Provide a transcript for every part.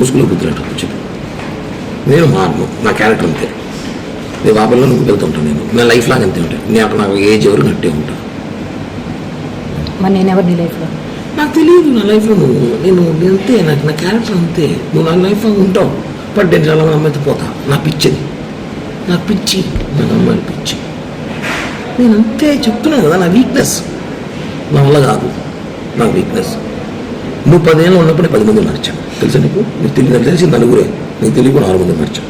ముసుగులో గుర్తున్నట్టు చెప్పు. నేను మారను, నా క్యారెక్టర్ అంతే. నేను బాబల్లో నువ్వు వెళ్తుంటాను. నేను లైఫ్ లాగా అంతే ఉంటాను. నేను నాకు ఏజ్ ఎవరు నట్టే ఉంటాను. మరి నేను ఎవరు నీ లైఫ్లో? నాకు తెలియదు నా లైఫ్లో నువ్వు. నేను అంతే, నాకు నా క్యారెక్టర్ అంతే. నువ్వు నా లైఫ్లో ఉంటావు. బట్ నేను చాలా అమ్మాయితో పోతా. నా పిచ్చిది, నాకు పిచ్చి, నాకు అమ్మాయిలు పిచ్చి. నేను అంతే చెప్తున్నాను కదా, నా వీక్నెస్. నా వల్ల కాదు, నా వీక్నెస్. నువ్వు 10 ఏళ్ళు ఉన్నప్పుడే 10 మంది మార్చాను తెలుసా నీకు? నీకు తెలియదు, నాకు తెలిసి నలుగురే, నీకు తెలియకు 4 మంది మార్చాను.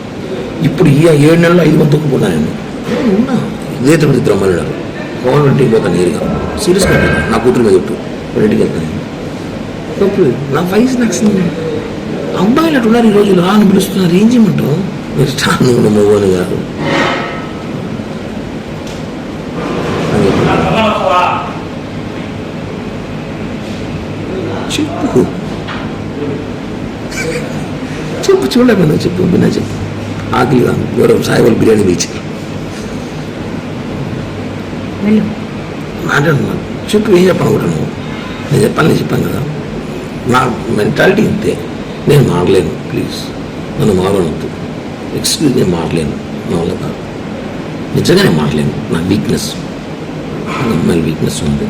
ఇప్పుడు ఈ 7 నెలల్లో 5 మంది తొక్కున్నా నేను. ఉన్నా ఇదే తిరుపతి ఇద్దరు అమ్మాయిలు ఉన్నారు. పవన్ ఇంటికి పోతాను నేరుగా, సీరియస్గా ఉంటాను. నా కూతురు మీద పెట్టు, ఇంటికి వెళ్తాను నేను. తప్పు నా వయసు నాకు అమ్మాయిలు అటు ఉన్నారు ఈ రోజులు. అని పిలుస్తున్నారు, ఏం చేయమంటావు? మీరు చాలా మగవాని కాదు. చెప్పు చెప్పు, చూడలేకపోయినా చెప్పు, విన్నా చెప్పు. ఆకలి కాదు, ఎవరో సాయిబాబు బిర్యానీ ఇచ్చారు. మాట్లాడుతున్నాను, చెప్పు. ఏం చెప్పాను కూడా నువ్వు? నేను చెప్పాను కదా, నా మెంటాలిటీ అంతే. నేను మారలేను, ప్లీజ్ నన్ను మారవద్దు. ఎక్స్క్యూజ్, నేను మారలేను, నా వల్ల కాదు. నిజంగా నేను మారలేను. నా వీక్నెస్, నా అమ్మాయిల వీక్నెస్ ఉంది.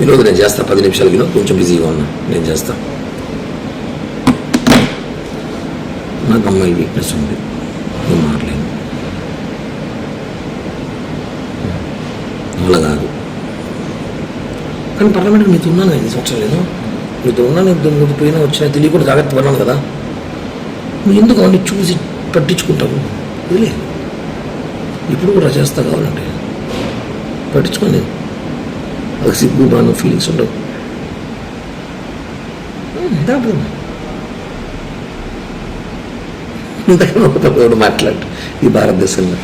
ఈరోజు నేను చేస్తా 10 నిమిషాలకి. కొంచెం బిజీగా ఉన్నా, నేను చేస్తా. నాకు అమ్మాయిల వీక్నెస్ ఉంది, నేను మారలేను, వల్ల కాదు. కానీ పార్లమెంట్కి నీతో ఉన్నాను 5 సంవత్సరాలు. నేను నీతో ఉన్నాను, నువ్వు పోయినా వచ్చినా తెలియకుండా జాగ్రత్త పడినాను కదా. నువ్వు ఎందుకు అవన్నీ చూసి పట్టించుకుంటావు? వదిలే, ఇప్పుడు కూడా చేస్తా కావాలంటే పట్టించుకోండి. అది సిగ్గు బాను ఫీలింగ్స్ ఉండవు. ఇంతకన్నా మాట్లాడు ఈ భారతదేశంలో.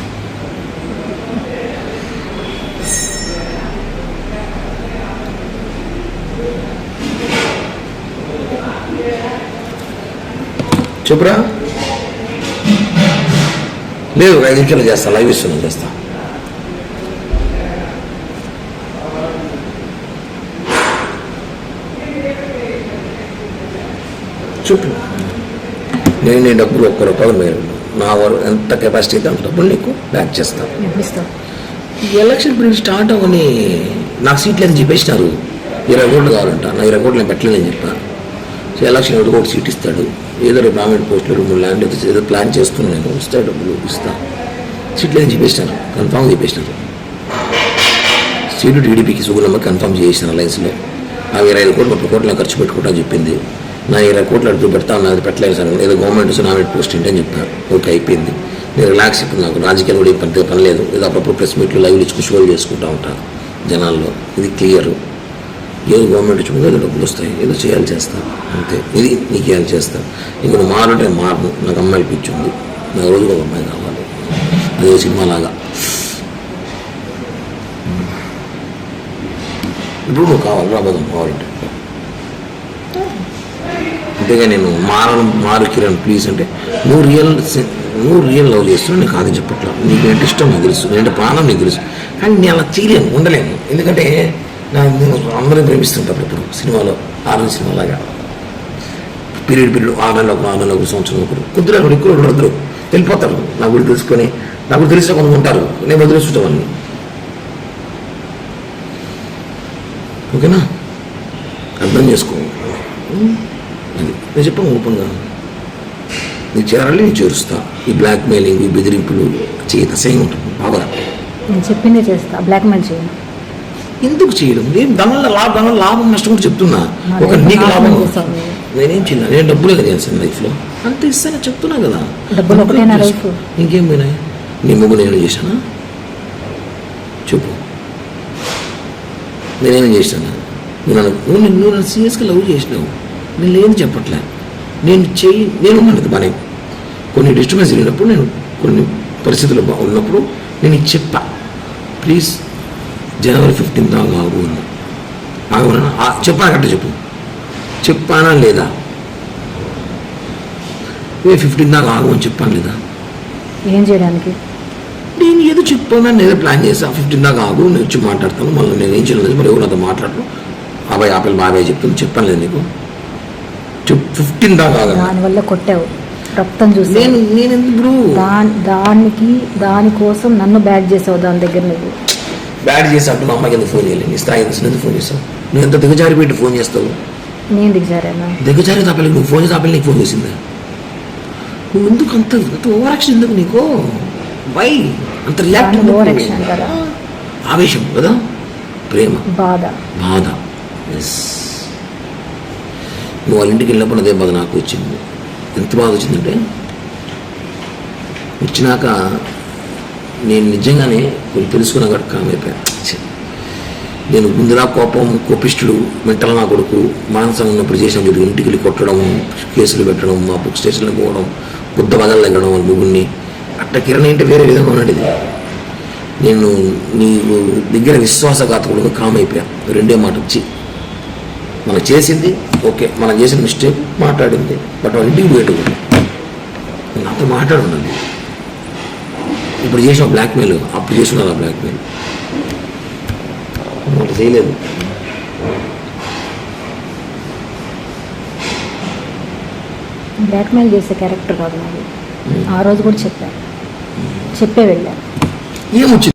చెప్పురా. లేదు, 5 నిమిషాలు చేస్తా, లైవ్ ఇస్తున్నాను, చేస్తా. చెప్పు. నేను డబ్బులు 1 రూపాయలు మీరు నా ఎంత కెపాసిటీ అయితే అంత డబ్బులు నీకు బ్యాక్ చేస్తాను. ఈ ఎలక్షన్ పీరియడ్ స్టార్ట్ అవ్వని నాకు సీట్లు అని చెప్పేసినారు. 20 కోట్లు కావాలంట. నా 20 కోట్లు నేను పెట్టలేదని చెప్పాను. సో ఎలక్షన్ ఎవరికి ఒక సీట్ ఇస్తాడు. ఏదో గవర్నమెంట్ పోస్టులు 2-3 ల్యాండ్ ఏదో ప్లాన్ చేసుకున్నాను నేను. ఇస్తాడు, డబ్బులు ఇస్తా. సీట్లు అని చెప్పేసినారు, కన్ఫామ్ చెప్పేసినారు. సీటు టీడీపీకి సుగుణమ్మ కన్ఫామ్ చేసిన అలయన్స్లో. ఆ 25 కోట్లు 30 కోట్లు ఖర్చు పెట్టుకుంటా చెప్పింది. నా 20 కోట్లు అడుగు పెడతా ఉన్నది, పెట్టలేదు సార్. ఏదో గవర్నమెంట్ నామినేట్ పోస్ట్ ఏంటని చెప్పాను. ఓకే, అయిపోయింది. నేను రిలాక్స్. ఇప్పుడు నాకు రాజకీయాలు కూడా పెద్ద పని లేదు. ఏదో అప్పుడప్పుడు ప్రెస్ మీట్లు లైవ్లు ఇచ్చుకు షోలు చేసుకుంటూ ఉంటాను జనాల్లో. ఇది క్లియర్. ఏదో గవర్నమెంట్ ఇచ్చుకుంటే ఏదో డబ్బులు వస్తాయి, ఏదో చేయాలి చేస్తాను అంతే. ఇది నీకు చేయాలి చేస్తాను. ఇంక నువ్వు మారంటే మారను. నాకు అమ్మాయిలు పిచ్చి ఉంది. నాకు రోజుకు ఒక అమ్మాయి కావాలి. అదే సినిమా లాగా. ఇప్పుడు నువ్వు కావాలి, రాబోదాం కావాలంటే. అంతేగా నేను మారు కిరణ్ ప్లీజ్ అంటే నువ్వు రియల్ లవ్ చేస్తున్నావు. నీకు అది చెప్పట్లా. నీకు ఏంటి ఇష్టం నాకు తెలుసు, నేనంటే ప్రాణం నీకు తెలుసు. కానీ నేను అలా చేయలేను, ఉండలేను. ఎందుకంటే నేను అందరినీ ప్రేమిస్తుంటాను. ఇప్పుడు సినిమాలో 6 నెలల సినిమా లాగా పీరియడ్ 6 నెలలు 6 నెలలు 1 సంవత్సరం ఒకరు కొద్దిగా ఎక్కువ ఉండరు. వెళ్ళిపోతారు. నా గుడి తెలుసుకొని, నా గుడి తెలిసిన కొంత ఉంటారు. నేను వదిలేస్తుంటాను. ఓకేనా? అర్థం చేసుకో. అది నేను చెప్పాను ఓపెన్గా. నీకు చేరాలి, నేను చేరుస్తా. ఈ బ్లాక్ మెయిలింగ్, ఈ బెదిరింపులు చేయత అసహ్యం ఉంటుంది బాగా. నేను చెప్పిందే చేస్తా, బ్లాక్మెయిల్ చేయను. ఎందుకు చేయడం? నేను దానివల్ల లాభం నష్టం కూడా చెప్తున్నా. ఒక నీకు లాభం నేనేం చేయను. నేను డబ్బులే కదా చేస్తాను లైఫ్లో, అంత ఇస్తాను చెప్తున్నా కదా. డబ్బులు ఒకటేనా లైఫ్? ఇంకేం పోయినాయి? నీ ముగ్గు నేను చేశానా చెప్పు. నేనేమేం చేశాను? నువ్వు నన్ను సీరియస్గా లవ్ చేసినావు. నేను లేని చెప్పట్లే. నేను మనది బాగా కొన్ని డిస్టర్బెన్స్ జరిగినప్పుడు, నేను కొన్ని పరిస్థితులు ఉన్నప్పుడు నేను ఇది చెప్పా. ప్లీజ్ జనవరి 15 దాకా ఆగు అన్నా. ఆగమన్నా చెప్పాను కరెక్ట్ చెప్పు. చెప్పానా లేదా? 15 దాకా ఆగు అని చెప్పాను లేదా? ఏం చేయడానికి? నేను ఏదో చెప్పాను, నేను ఏదో ప్లాన్ చేసా. 15 దాకా ఆగు, నేను వచ్చి మాట్లాడతాను. మళ్ళీ నేను ఏం చేయలేదు. మరి ఎవరు నాతో మాట్లాడను. బాబాయ్ ఆపిల్ బాబాయ్ చెప్తాను. చెప్పాను లేదు నీకు? 15 దాకా ఆగను. దానివల్ల కొట్టావు, రక్తం చూసి నేను ఇప్పుడు దానికోసం నన్ను బ్యాడ్ చేసావు. దాని దగ్గర నువ్వు బ్యాడ్ చేసినప్పుడు మా అమ్మాయికి ఎందుకు ఫోన్ చేయలేదు? నీ స్థాయి ఎందుకు ఫోన్ చేస్తావు? నువ్వు ఎంత దిగజారి పెట్టి ఫోన్ చేస్తావు? నేను దిగజారానా? దిగజారి తాపలేదు. నువ్వు ఫోన్ చేసి ఆపలేదు, నీకు ఫోన్ చేసిందా? నువ్వు ఎందుకు అంత ఓవరాక్షన్ ఎందుకు నీకు? వై అంత రియాక్ట్? ఓవరాక్షన్ అంటారా? ఆవేశం కదా, ప్రేమ, బాధ. ఎస్. నువ్వు వాళ్ళ ఇంటికి వెళ్ళినప్పుడు అదే బాధ నాకు వచ్చింది. ఎంత బాధ వచ్చిందంటే, వచ్చినాక నేను నిజంగానే కొన్ని తెలుసుకున్నా కాబట్టి కామైపోయాను. నేను ముందులా కోపిష్టుడు, మెంటల్ నా కొడుకు, మానసం ఉన్నప్పుడు చేసిన మీరు ఇంటికి వెళ్ళి కొట్టడం, కేసులు పెట్టడం, మా బుక్ స్టేషన్లో పోవడం, బుద్ధ బదలు తగ్గడం వాళ్ళ ముగ్గురిని అట్ట కిరణ్ ఏంటి వేరే విధంగా ఉన్నది. నేను నీ దగ్గర విశ్వాసఘాతకుడుగా కామైపోయా. రెండే మాట వచ్చి మనం చేసింది ఓకే, మనం చేసిన మిస్టేక్ మాట్లాడింది, బట్ వాళ్ళ ఇంటికి పోయేటప్పుడు నాతో మాట్లాడుండండి. ఇప్పుడు చేసిన బ్లాక్మెయిల్, అప్పుడు చేస్తున్నారు ఆ బ్లాక్మెయిల్. అట్లా చేయలేదు. బ్లాక్మెయిల్ చేసే క్యారెక్టర్ కాదు నాది. ఆ రోజు కూడా చెప్పే వెళ్ళా. ఏమొచ్చింది?